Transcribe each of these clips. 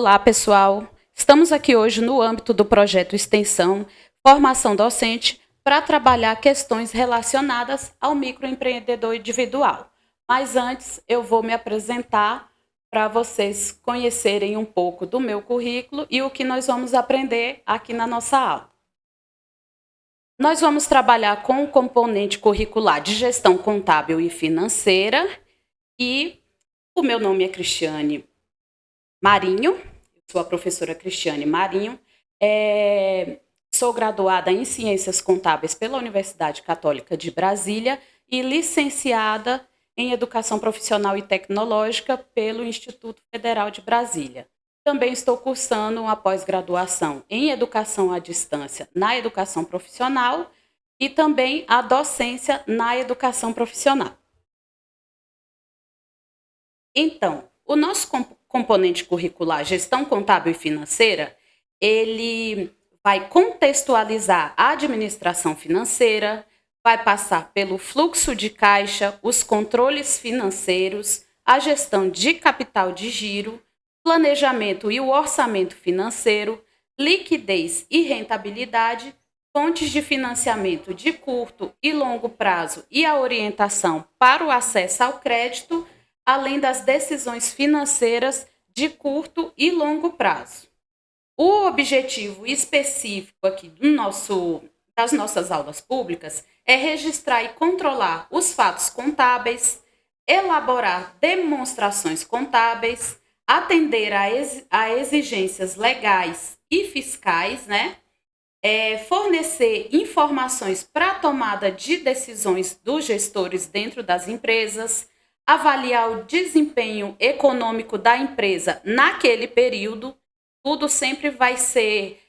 Olá, pessoal! Estamos aqui hoje no âmbito do projeto Extensão Formação Docente para trabalhar questões relacionadas ao microempreendedor individual. Mas antes eu vou me apresentar para vocês conhecerem um pouco do meu currículo e o que nós vamos aprender aqui na nossa aula. Nós vamos trabalhar com o componente curricular de gestão contábil e financeira e o meu nome é Cristiane Marinho, sou a professora Cristiane Marinho, sou graduada em Ciências Contábeis pela Universidade Católica de Brasília e licenciada em Educação Profissional e Tecnológica pelo Instituto Federal de Brasília. Também estou cursando uma pós-graduação em Educação à Distância na Educação Profissional e também a docência na Educação Profissional. Então, o nosso componente curricular Gestão Contábil e Financeira, ele vai contextualizar a administração financeira, vai passar pelo fluxo de caixa, os controles financeiros, a gestão de capital de giro, planejamento e o orçamento financeiro, liquidez e rentabilidade, fontes de financiamento de curto e longo prazo e a orientação para o acesso ao crédito, além das decisões financeiras de curto e longo prazo. O objetivo específico aqui das nossas aulas públicas é registrar e controlar os fatos contábeis, elaborar demonstrações contábeis, atender a exigências legais e fiscais, fornecer informações para a tomada de decisões dos gestores dentro das empresas, avaliar o desempenho econômico da empresa naquele período. Tudo sempre vai ser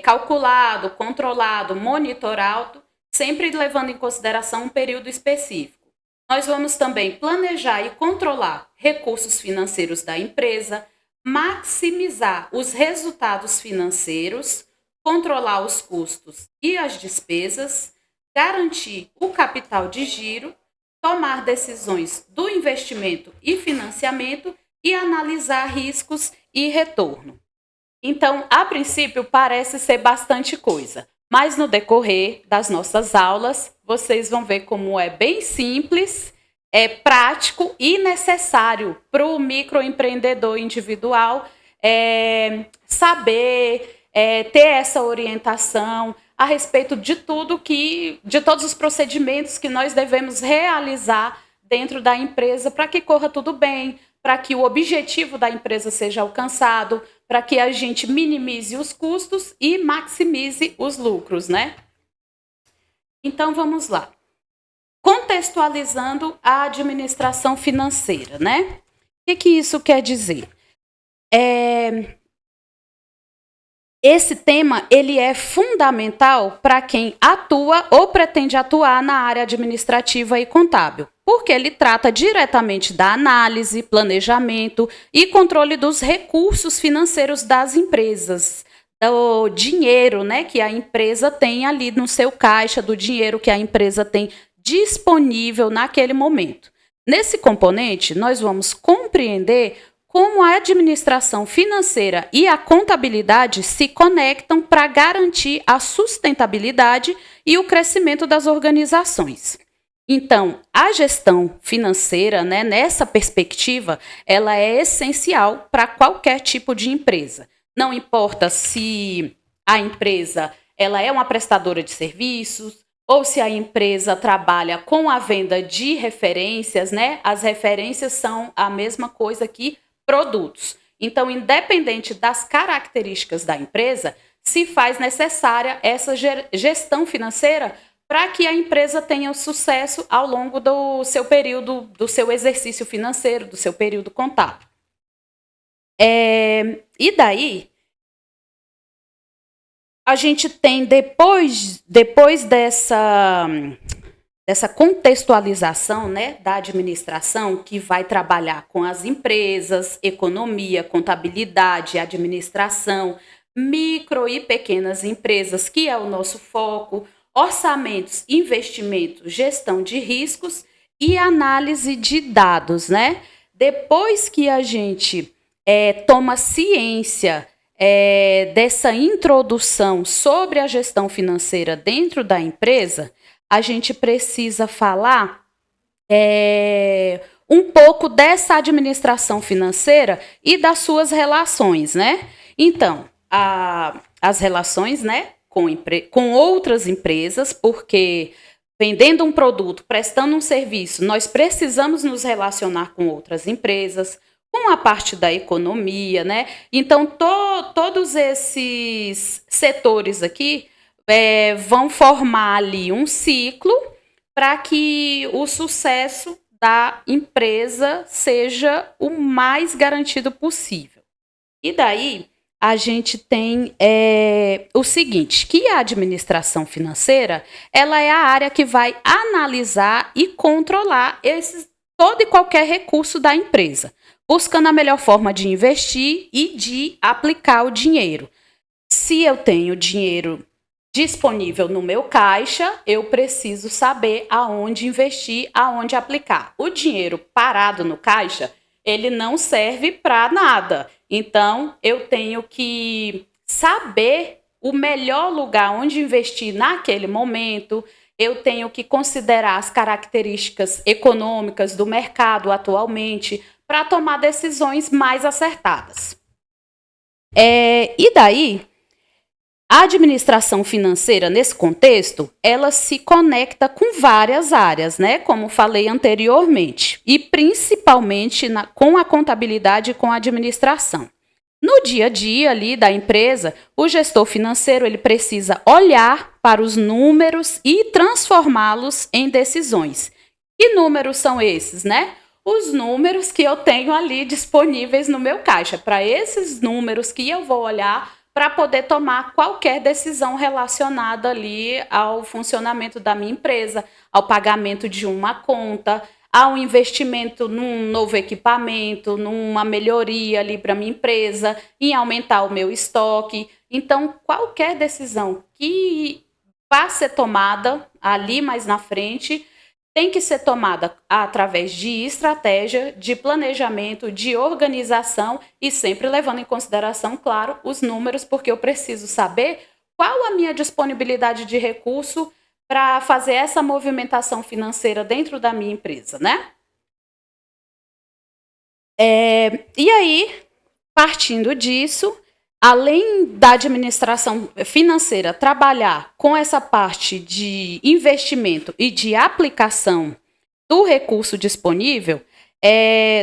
calculado, controlado, monitorado, sempre levando em consideração um período específico. Nós vamos também planejar e controlar recursos financeiros da empresa, maximizar os resultados financeiros, controlar os custos e as despesas, garantir o capital de giro, tomar decisões do investimento e financiamento e analisar riscos e retorno. Então, a princípio, parece ser bastante coisa, mas no decorrer das nossas aulas, vocês vão ver como é bem simples, é prático e necessário para o microempreendedor individual saber, ter essa orientação a respeito de de todos os procedimentos que nós devemos realizar dentro da empresa para que corra tudo bem, para que o objetivo da empresa seja alcançado, para que a gente minimize os custos e maximize os lucros, Então, vamos lá. Contextualizando a administração financeira, O que isso quer dizer? Esse tema ele é fundamental para quem atua ou pretende atuar na área administrativa e contábil, porque ele trata diretamente da análise, planejamento e controle dos recursos financeiros das empresas, do dinheiro que a empresa tem ali no seu caixa, do dinheiro que a empresa tem disponível naquele momento. Nesse componente, nós vamos compreender como a administração financeira e a contabilidade se conectam para garantir a sustentabilidade e o crescimento das organizações. Então, a gestão financeira, nessa perspectiva, ela é essencial para qualquer tipo de empresa. Não importa se a empresa ela é uma prestadora de serviços ou se a empresa trabalha com a venda de referências, As referências são a mesma coisa que produtos. Então, independente das características da empresa, se faz necessária essa gestão financeira para que a empresa tenha sucesso ao longo do seu período, do seu exercício financeiro, do seu período contábil. E daí, a gente tem, depois dessa contextualização da administração, que vai trabalhar com as empresas, economia, contabilidade, administração, micro e pequenas empresas, que é o nosso foco, orçamentos, investimentos, gestão de riscos e análise de dados. Depois que a gente toma ciência dessa introdução sobre a gestão financeira dentro da empresa, a gente precisa falar um pouco dessa administração financeira e das suas relações, né? Então, as relações, né, com outras empresas, porque vendendo um produto, prestando um serviço, nós precisamos nos relacionar com outras empresas, com a parte da economia, né? Então, todos esses setores aqui vão formar ali um ciclo para que o sucesso da empresa seja o mais garantido possível. E daí a gente tem o seguinte, que a administração financeira, ela é a área que vai analisar e controlar todo e qualquer recurso da empresa, buscando a melhor forma de investir e de aplicar o dinheiro. Se eu tenho dinheiro disponível no meu caixa, eu preciso saber aonde investir, aonde aplicar. O dinheiro parado no caixa, ele não serve para nada. Então, eu tenho que saber o melhor lugar onde investir naquele momento. Eu tenho que considerar as características econômicas do mercado atualmente para tomar decisões mais acertadas. E daí, a administração financeira, nesse contexto, ela se conecta com várias áreas, né? Como falei anteriormente, e principalmente com a contabilidade e com a administração. No dia a dia ali da empresa, o gestor financeiro ele precisa olhar para os números e transformá-los em decisões. Que números são esses, né? Os números que eu tenho ali disponíveis no meu caixa. Para esses números que eu vou olhar para poder tomar qualquer decisão relacionada ali ao funcionamento da minha empresa, ao pagamento de uma conta, ao investimento num novo equipamento, numa melhoria ali para minha empresa, em aumentar o meu estoque. Então, qualquer decisão que vá ser tomada ali mais na frente tem que ser tomada através de estratégia, de planejamento, de organização e sempre levando em consideração, claro, os números, porque eu preciso saber qual a minha disponibilidade de recurso para fazer essa movimentação financeira dentro da minha empresa, né? E aí, partindo disso, além da administração financeira trabalhar com essa parte de investimento e de aplicação do recurso disponível,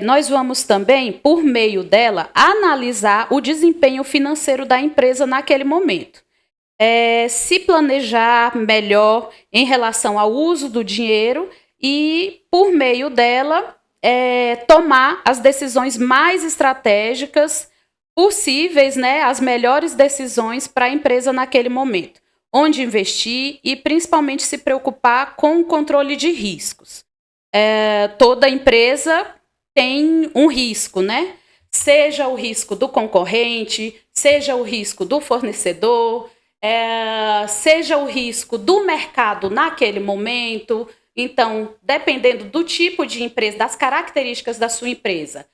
nós vamos também, por meio dela, analisar o desempenho financeiro da empresa naquele momento. Se planejar melhor em relação ao uso do dinheiro e, por meio dela, tomar as decisões mais estratégicas possíveis, né, as melhores decisões para a empresa naquele momento, onde investir e principalmente se preocupar com o controle de riscos. Toda empresa tem um risco, né? Seja o risco do concorrente, seja o risco do fornecedor, seja o risco do mercado naquele momento. Então, dependendo do tipo de empresa, das características da sua empresa,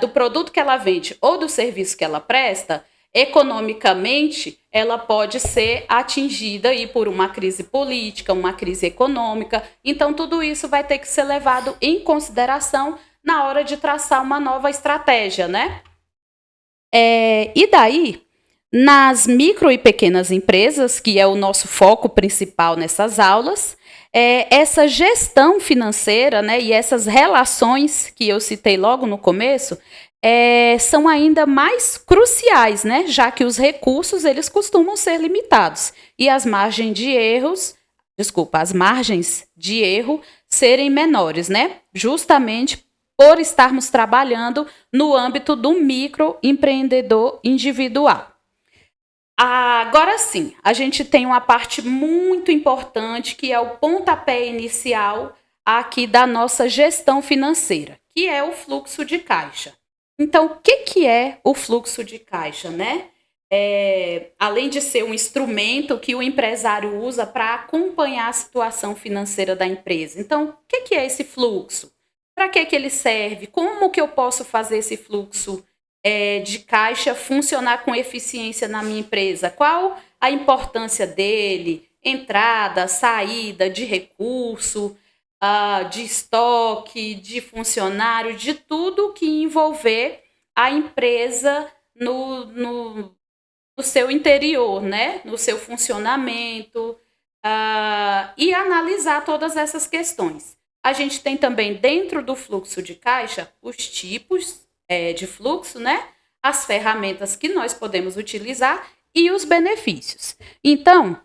do produto que ela vende ou do serviço que ela presta, economicamente, ela pode ser atingida aí por uma crise política, uma crise econômica. Então, tudo isso vai ter que ser levado em consideração na hora de traçar uma nova estratégia, né? E daí, nas micro e pequenas empresas, que é o nosso foco principal nessas aulas, essa gestão financeira, né, e essas relações que eu citei logo no começo, são ainda mais cruciais, né, já que os recursos eles costumam ser limitados e as margens de erro serem menores, né, justamente por estarmos trabalhando no âmbito do microempreendedor individual. Agora sim, a gente tem uma parte muito importante que é o pontapé inicial aqui da nossa gestão financeira, que é o fluxo de caixa. Então, o que é o fluxo de caixa, né? Além de ser um instrumento que o empresário usa para acompanhar a situação financeira da empresa. Então, o que é esse fluxo? Para que ele serve? Como que eu posso fazer esse fluxo de caixa funcionar com eficiência na minha empresa? Qual a importância dele? Entrada, saída de recurso, de estoque, de funcionário, de tudo que envolver a empresa no seu interior, né? No seu funcionamento, e analisar todas essas questões. A gente tem também dentro do fluxo de caixa os tipos de fluxo, né? As ferramentas que nós podemos utilizar e os benefícios. Então,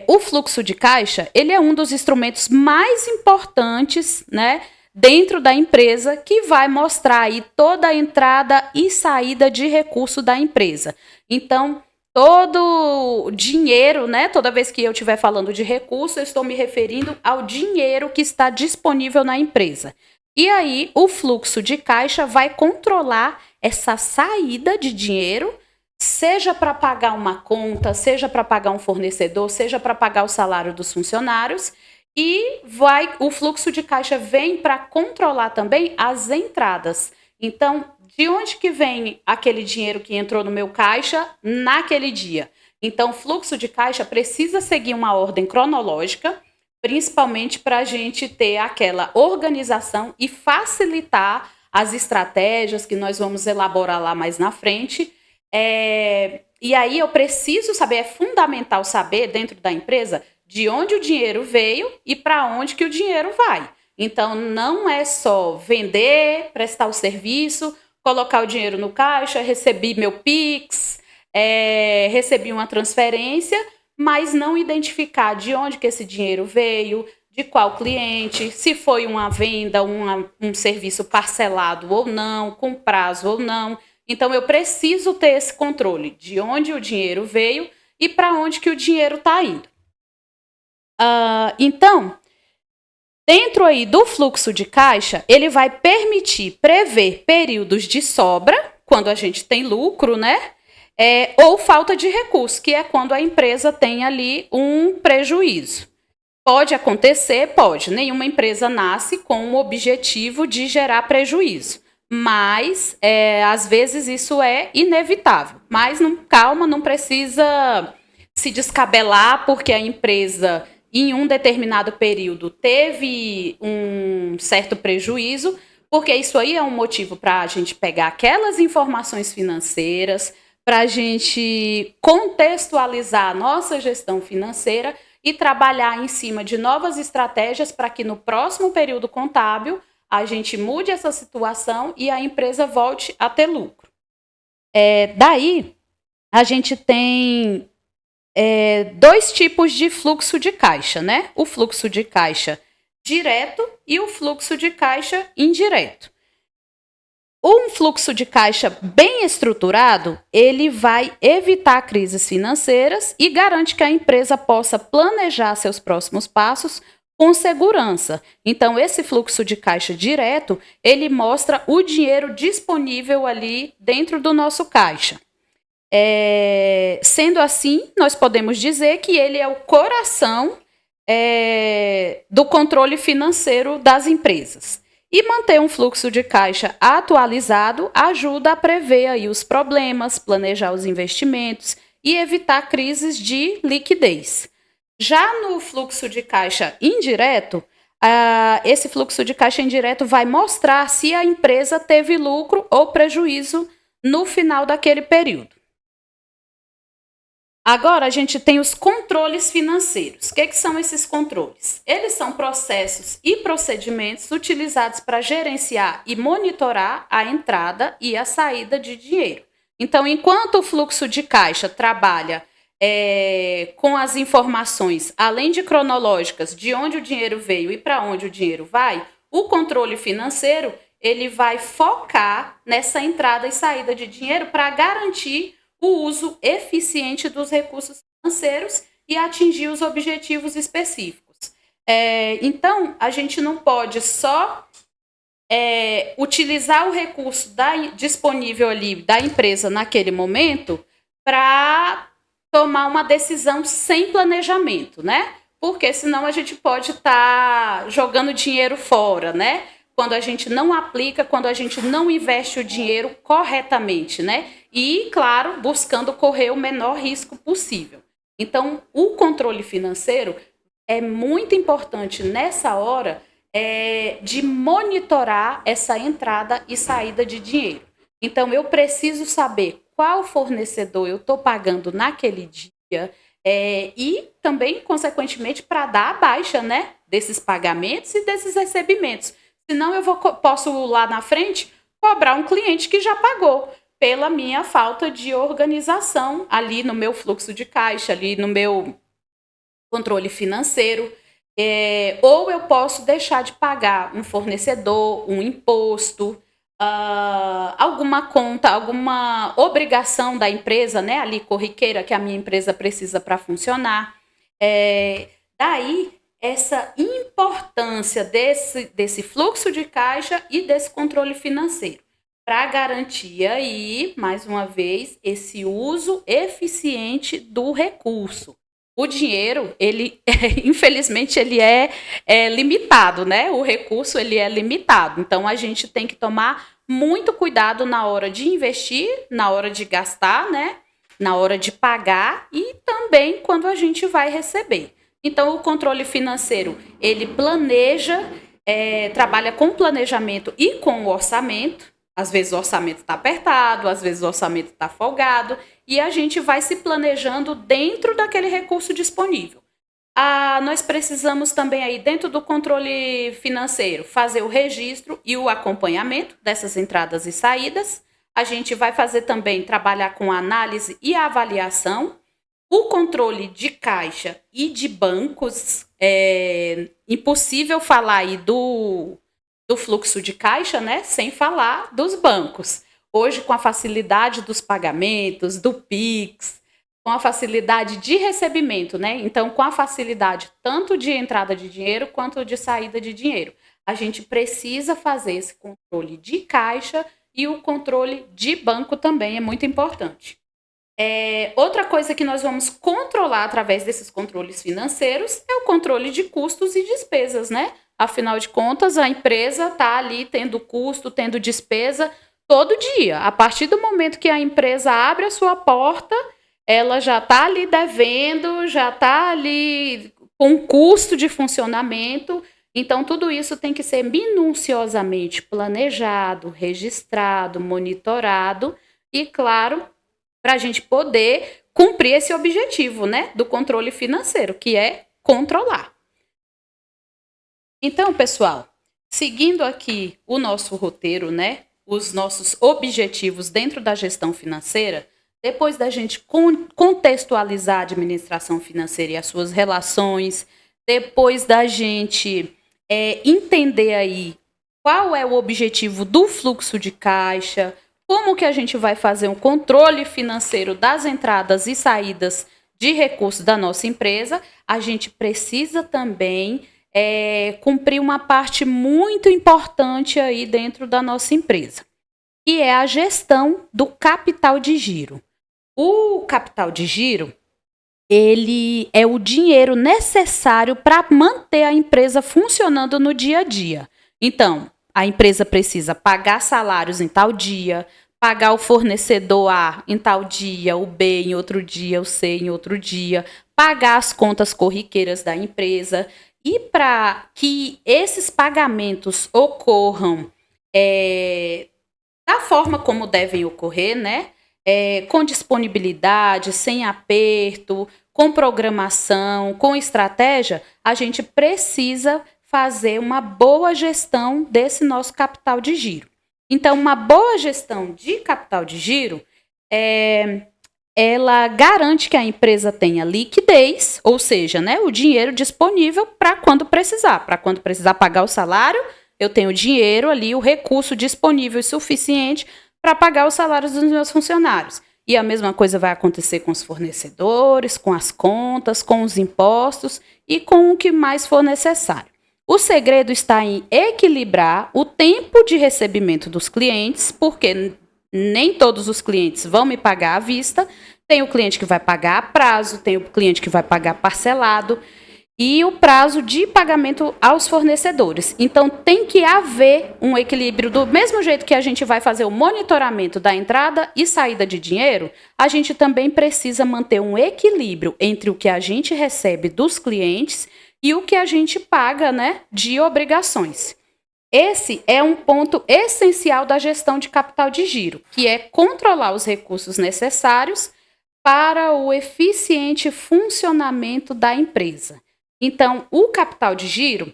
o fluxo de caixa, ele é um dos instrumentos mais importantes, né, dentro da empresa, que vai mostrar aí toda a entrada e saída de recurso da empresa. Então, todo dinheiro, né, toda vez que eu estiver falando de recurso, eu estou me referindo ao dinheiro que está disponível na empresa. E aí, o fluxo de caixa vai controlar essa saída de dinheiro, seja para pagar uma conta, seja para pagar um fornecedor, seja para pagar o salário dos funcionários, e o fluxo de caixa vem para controlar também as entradas. Então, de onde que vem aquele dinheiro que entrou no meu caixa naquele dia? Então, o fluxo de caixa precisa seguir uma ordem cronológica, principalmente para a gente ter aquela organização e facilitar as estratégias que nós vamos elaborar lá mais na frente. E aí eu preciso saber, é fundamental saber dentro da empresa de onde o dinheiro veio e para onde que o dinheiro vai. Então, não é só vender, prestar o serviço, colocar o dinheiro no caixa, recebi meu Pix, recebi uma transferência, mas não identificar de onde que esse dinheiro veio, de qual cliente, se foi uma venda, um serviço parcelado ou não, com prazo ou não. Então, eu preciso ter esse controle de onde o dinheiro veio e para onde que o dinheiro está indo. Então, dentro aí do fluxo de caixa, ele vai permitir prever períodos de sobra, quando a gente tem lucro, né? Ou falta de recurso, que é quando a empresa tem ali um prejuízo. Pode acontecer? Pode. Nenhuma empresa nasce com o objetivo de gerar prejuízo. Mas, às vezes, isso é inevitável. Mas, calma, não precisa se descabelar porque a empresa, em um determinado período, teve um certo prejuízo, porque isso aí é um motivo para a gente pegar aquelas informações financeiras, para a gente contextualizar a nossa gestão financeira e trabalhar em cima de novas estratégias para que no próximo período contábil a gente mude essa situação e a empresa volte a ter lucro. Daí, a gente tem dois tipos de fluxo de caixa, né? O fluxo de caixa direto e o fluxo de caixa indireto. Um fluxo de caixa bem estruturado, ele vai evitar crises financeiras e garante que a empresa possa planejar seus próximos passos com segurança. Então, esse fluxo de caixa direto, ele mostra o dinheiro disponível ali dentro do nosso caixa. Sendo assim, nós podemos dizer que ele é o coração do controle financeiro das empresas. E manter um fluxo de caixa atualizado ajuda a prever aí os problemas, planejar os investimentos e evitar crises de liquidez. Já no fluxo de caixa indireto, esse fluxo de caixa indireto vai mostrar se a empresa teve lucro ou prejuízo no final daquele período. Agora, a gente tem os controles financeiros. O que são esses controles? Eles são processos e procedimentos utilizados para gerenciar e monitorar a entrada e a saída de dinheiro. Então, enquanto o fluxo de caixa trabalha com as informações, além de cronológicas, de onde o dinheiro veio e para onde o dinheiro vai, o controle financeiro ele vai focar nessa entrada e saída de dinheiro para garantir o uso eficiente dos recursos financeiros e atingir os objetivos específicos. Então, a gente não pode só utilizar o recurso disponível ali da empresa naquele momento para tomar uma decisão sem planejamento, né? Porque senão a gente pode estar jogando dinheiro fora, né? quando a gente não aplica, quando a gente não investe o dinheiro corretamente, né? E, claro, buscando correr o menor risco possível. Então, o controle financeiro é muito importante nessa hora de monitorar essa entrada e saída de dinheiro. Então, eu preciso saber qual fornecedor eu estou pagando naquele dia e também, consequentemente, para dar a baixa, né, desses pagamentos e desses recebimentos. Senão, posso lá na frente cobrar um cliente que já pagou pela minha falta de organização ali no meu fluxo de caixa, ali no meu controle financeiro. Ou eu posso deixar de pagar um fornecedor, um imposto, alguma conta, alguma obrigação da empresa, né, ali corriqueira que a minha empresa precisa para funcionar. Daí essa importância desse fluxo de caixa e desse controle financeiro para garantir aí, mais uma vez, esse uso eficiente do recurso. O dinheiro, ele infelizmente, ele é limitado, né? O recurso, ele é limitado. Então, a gente tem que tomar muito cuidado na hora de investir, na hora de gastar, né? Na hora de pagar e também quando a gente vai receber. Então, o controle financeiro, ele planeja, trabalha com planejamento e com o orçamento. Às vezes o orçamento está apertado, às vezes o orçamento está folgado, e a gente vai se planejando dentro daquele recurso disponível. Nós precisamos também aí, dentro do controle financeiro, fazer o registro e o acompanhamento dessas entradas e saídas. A gente vai fazer também, trabalhar com análise e avaliação. O controle de caixa e de bancos, é impossível falar aí do fluxo de caixa, né, sem falar dos bancos. Hoje, com a facilidade dos pagamentos, do Pix, com a facilidade de recebimento, né? Então, com a facilidade tanto de entrada de dinheiro quanto de saída de dinheiro. A gente precisa fazer esse controle de caixa e o controle de banco também é muito importante. Outra coisa que nós vamos controlar através desses controles financeiros é o controle de custos e despesas, né? Afinal de contas, a empresa está ali tendo custo, tendo despesa todo dia. A partir do momento que a empresa abre a sua porta, ela já está ali devendo, já está ali com custo de funcionamento. Então, tudo isso tem que ser minuciosamente planejado, registrado, monitorado e, claro, para a gente poder cumprir esse objetivo, né, do controle financeiro, que é controlar. Então, pessoal, seguindo aqui o nosso roteiro, né, os nossos objetivos dentro da gestão financeira, depois da gente contextualizar a administração financeira e as suas relações, depois da gente entender aí qual é o objetivo do fluxo de caixa, como que a gente vai fazer um controle financeiro das entradas e saídas de recursos da nossa empresa, a gente precisa também cumprir uma parte muito importante aí dentro da nossa empresa, que é a gestão do capital de giro. O capital de giro, ele é o dinheiro necessário para manter a empresa funcionando no dia a dia. Então, a empresa precisa pagar salários em tal dia, pagar o fornecedor A em tal dia, o B em outro dia, o C em outro dia, pagar as contas corriqueiras da empresa. E para que esses pagamentos ocorram da forma como devem ocorrer, né? Com disponibilidade, sem aperto, com programação, com estratégia, a gente precisa fazer uma boa gestão desse nosso capital de giro. Então, uma boa gestão de capital de giro ela garante que a empresa tenha liquidez, ou seja, né, o dinheiro disponível para quando precisar pagar o salário, eu tenho dinheiro ali, o recurso disponível e suficiente para pagar os salários dos meus funcionários. E a mesma coisa vai acontecer com os fornecedores, com as contas, com os impostos e com o que mais for necessário. O segredo está em equilibrar o tempo de recebimento dos clientes, porque nem todos os clientes vão me pagar à vista. Tem o cliente que vai pagar a prazo, tem o cliente que vai pagar parcelado. e o prazo de pagamento aos fornecedores. Então, tem que haver um equilíbrio. Do mesmo jeito que a gente vai fazer o monitoramento da entrada e saída de dinheiro, a gente também precisa manter um equilíbrio entre o que a gente recebe dos clientes e o que a gente paga, né, de obrigações. Esse é um ponto essencial da gestão de capital de giro, que é controlar os recursos necessários para o eficiente funcionamento da empresa. Então, o capital de giro,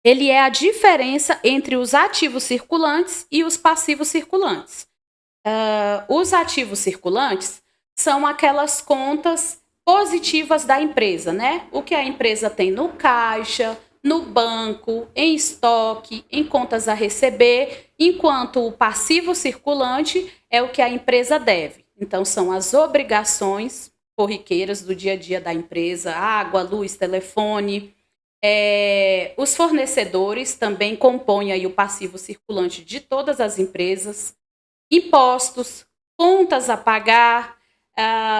ele é a diferença entre os ativos circulantes e os passivos circulantes. Os ativos circulantes são aquelas contas positivas da empresa, né? O que a empresa tem no caixa, no banco, em estoque, em contas a receber, enquanto o passivo circulante é o que a empresa deve. Então, são as obrigações corriqueiras do dia a dia da empresa, água, luz, telefone. Os fornecedores também compõem aí o passivo circulante de todas as empresas. Impostos, contas a pagar,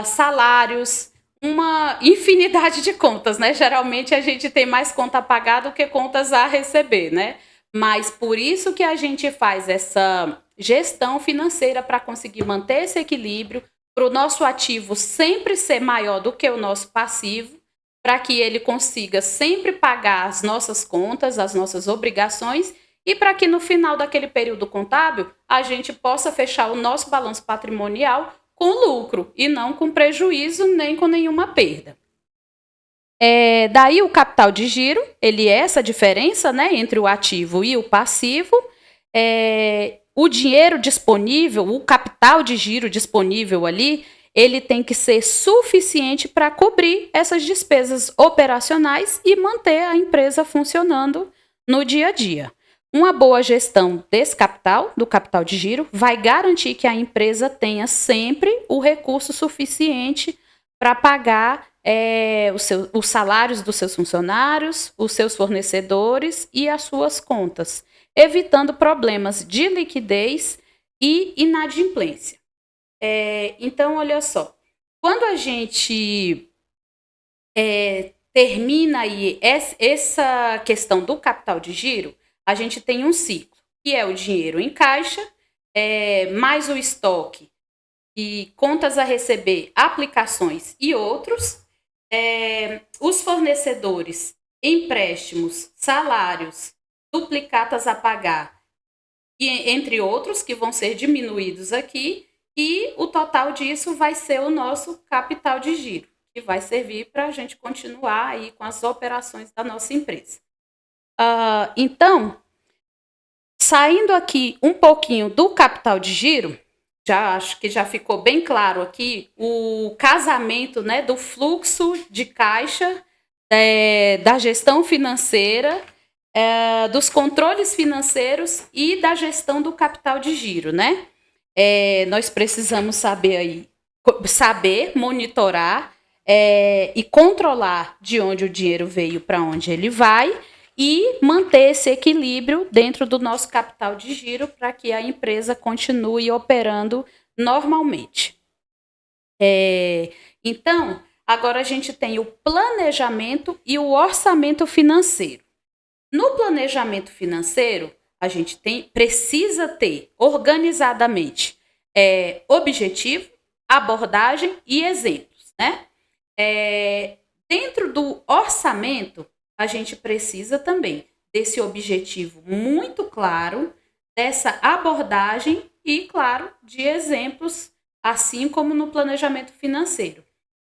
salários, uma infinidade de contas, né? Geralmente a gente tem mais conta a pagar do que contas a receber, né? Mas por isso que a gente faz essa gestão financeira para conseguir manter esse equilíbrio, para o nosso ativo sempre ser maior do que o nosso passivo, para que ele consiga sempre pagar as nossas contas, as nossas obrigações, e para que no final daquele período contábil a gente possa fechar o nosso balanço patrimonial com lucro e não com prejuízo nem com nenhuma perda. Daí o capital de giro, ele é essa diferença, né, entre o ativo e o passivo. O dinheiro disponível, o capital de giro disponível ali, ele tem que ser suficiente para cobrir essas despesas operacionais e manter a empresa funcionando no dia a dia. Uma boa gestão desse capital, do capital de giro, vai garantir que a empresa tenha sempre o recurso suficiente para pagar os salários dos seus funcionários, os seus fornecedores e as suas contas, evitando problemas de liquidez e inadimplência. Então, olha só, quando a gente termina aí essa questão do capital de giro, a gente tem um ciclo, que é o dinheiro em caixa, mais o estoque e contas a receber, aplicações e outros, os fornecedores, empréstimos, salários, duplicatas a pagar, e, entre outros, que vão ser diminuídos aqui, e o total disso vai ser o nosso capital de giro, que vai servir para a gente continuar aí com as operações da nossa empresa. Então, saindo aqui um pouquinho do capital de giro, já acho que já ficou bem claro aqui o casamento, né, do fluxo de caixa, da gestão financeira, dos controles financeiros e da gestão do capital de giro, né? Nós precisamos saber monitorar e controlar de onde o dinheiro veio para onde ele vai e manter esse equilíbrio dentro do nosso capital de giro para que a empresa continue operando normalmente. Então, agora a gente tem o planejamento e o orçamento financeiro. No planejamento financeiro, a gente precisa ter organizadamente objetivo, abordagem e exemplos, né? Dentro do orçamento, a gente precisa também desse objetivo muito claro, dessa abordagem e, claro, de exemplos, assim como no planejamento financeiro.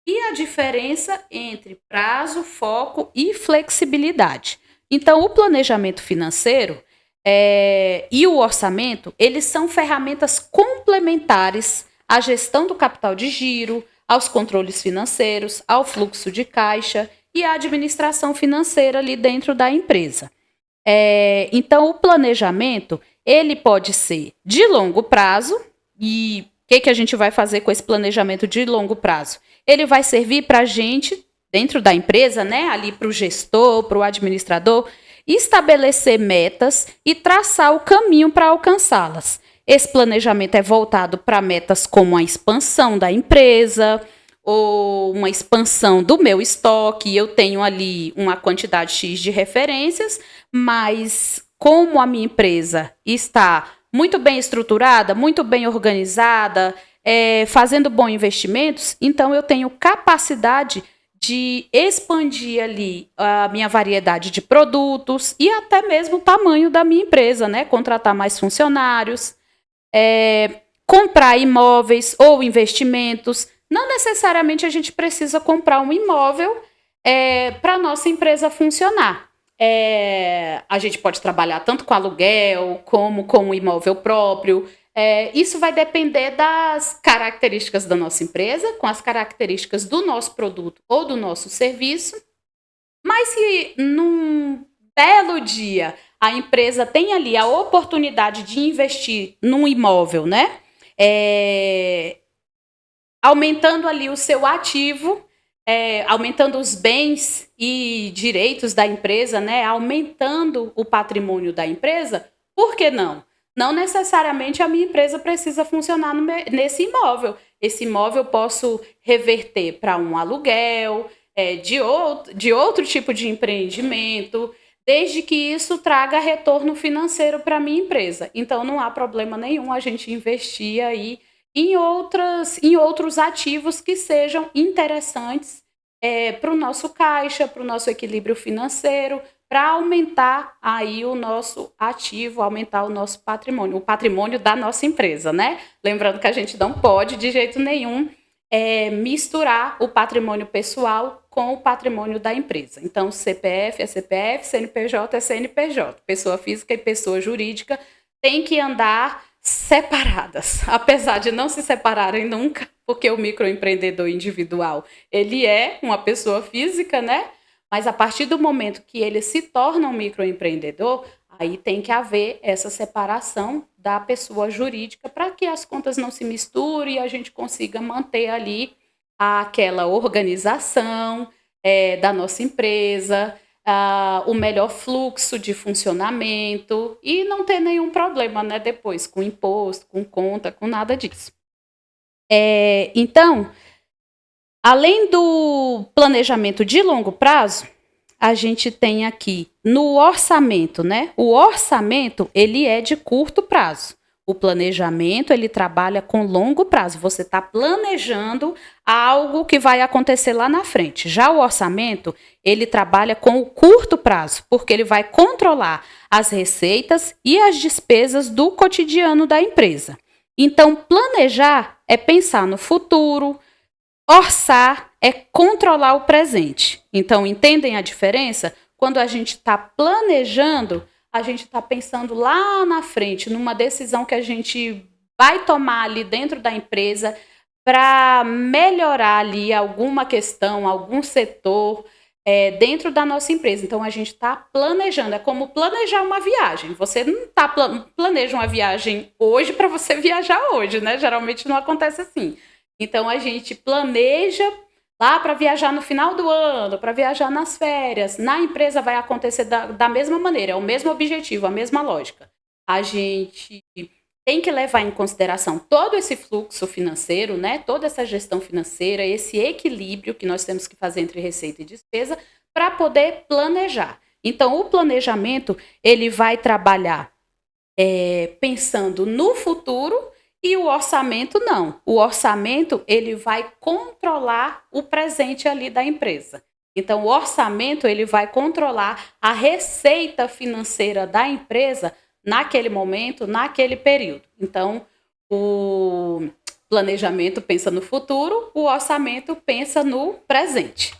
E a diferença entre prazo, foco e flexibilidade. Então, o planejamento financeiro e o orçamento, eles são ferramentas complementares à gestão do capital de giro, aos controles financeiros, ao fluxo de caixa e à administração financeira ali dentro da empresa. Então, o planejamento, ele pode ser de longo prazo. E o que a gente vai fazer com esse planejamento de longo prazo? Ele vai servir para a gente, dentro da empresa, né, ali para o gestor, para o administrador, estabelecer metas e traçar o caminho para alcançá-las. Esse planejamento é voltado para metas como a expansão da empresa, ou uma expansão do meu estoque, eu tenho ali uma quantidade X de referências, mas como a minha empresa está muito bem estruturada, muito bem organizada, fazendo bons investimentos, então eu tenho capacidade de expandir ali a minha variedade de produtos e até mesmo o tamanho da minha empresa, né? Contratar mais funcionários, comprar imóveis ou investimentos. Não necessariamente a gente precisa comprar um imóvel para a nossa empresa funcionar. A gente pode trabalhar tanto com aluguel como com o imóvel próprio. Isso vai depender das características da nossa empresa, com as características do nosso produto ou do nosso serviço. Mas se num belo dia a empresa tem ali a oportunidade de investir num imóvel, né? Aumentando ali o seu ativo, aumentando os bens e direitos da empresa, né? Aumentando o patrimônio da empresa, por que não? Não necessariamente a minha empresa precisa funcionar nesse imóvel. Esse imóvel eu posso reverter para um aluguel, de outro tipo de empreendimento, desde que isso traga retorno financeiro para a minha empresa. Então, não há problema nenhum a gente investir aí em outros ativos que sejam interessantes para o nosso caixa, para o nosso equilíbrio financeiro, para aumentar aí o nosso ativo, aumentar o nosso patrimônio, o patrimônio da nossa empresa, né? Lembrando que a gente não pode, de jeito nenhum, misturar o patrimônio pessoal com o patrimônio da empresa. Então, CPF é CPF, CNPJ é CNPJ. Pessoa física e pessoa jurídica têm que andar separadas, apesar de não se separarem nunca, porque o microempreendedor individual, ele é uma pessoa física, né? Mas a partir do momento que ele se torna um microempreendedor, aí tem que haver essa separação da pessoa jurídica para que as contas não se misturem e a gente consiga manter ali aquela organização da nossa empresa, o melhor fluxo de funcionamento e não ter nenhum problema, né, depois com imposto, com conta, com nada disso. Então, além do planejamento de longo prazo, a gente tem aqui no orçamento, né? O orçamento, ele é de curto prazo. O planejamento, ele trabalha com longo prazo. Você está planejando algo que vai acontecer lá na frente. Já o orçamento, ele trabalha com o curto prazo, porque ele vai controlar as receitas e as despesas do cotidiano da empresa. Então, planejar é pensar no futuro, orçar é controlar o presente. Então, entendem a diferença? Quando a gente está planejando, a gente está pensando lá na frente, numa decisão que a gente vai tomar ali dentro da empresa para melhorar ali alguma questão, algum setor dentro da nossa empresa. Então, a gente está planejando. É como planejar uma viagem. Você não planeja uma viagem hoje para você viajar hoje, né? Geralmente não acontece assim. Então, a gente planeja lá para viajar no final do ano, para viajar nas férias. Na empresa vai acontecer da mesma maneira, é o mesmo objetivo, a mesma lógica. A gente tem que levar em consideração todo esse fluxo financeiro, né? Toda essa gestão financeira, esse equilíbrio que nós temos que fazer entre receita e despesa para poder planejar. Então, o planejamento, ele vai trabalhar pensando no futuro. E o orçamento não. O orçamento, ele vai controlar o presente ali da empresa. Então, o orçamento, ele vai controlar a receita financeira da empresa naquele momento, naquele período. Então, o planejamento pensa no futuro, o orçamento pensa no presente.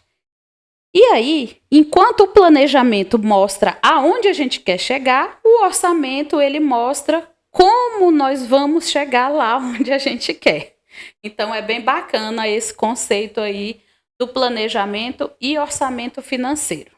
E aí, enquanto o planejamento mostra aonde a gente quer chegar, o orçamento, ele mostra como nós vamos chegar lá onde a gente quer. Então, é bem bacana esse conceito aí do planejamento e orçamento financeiro.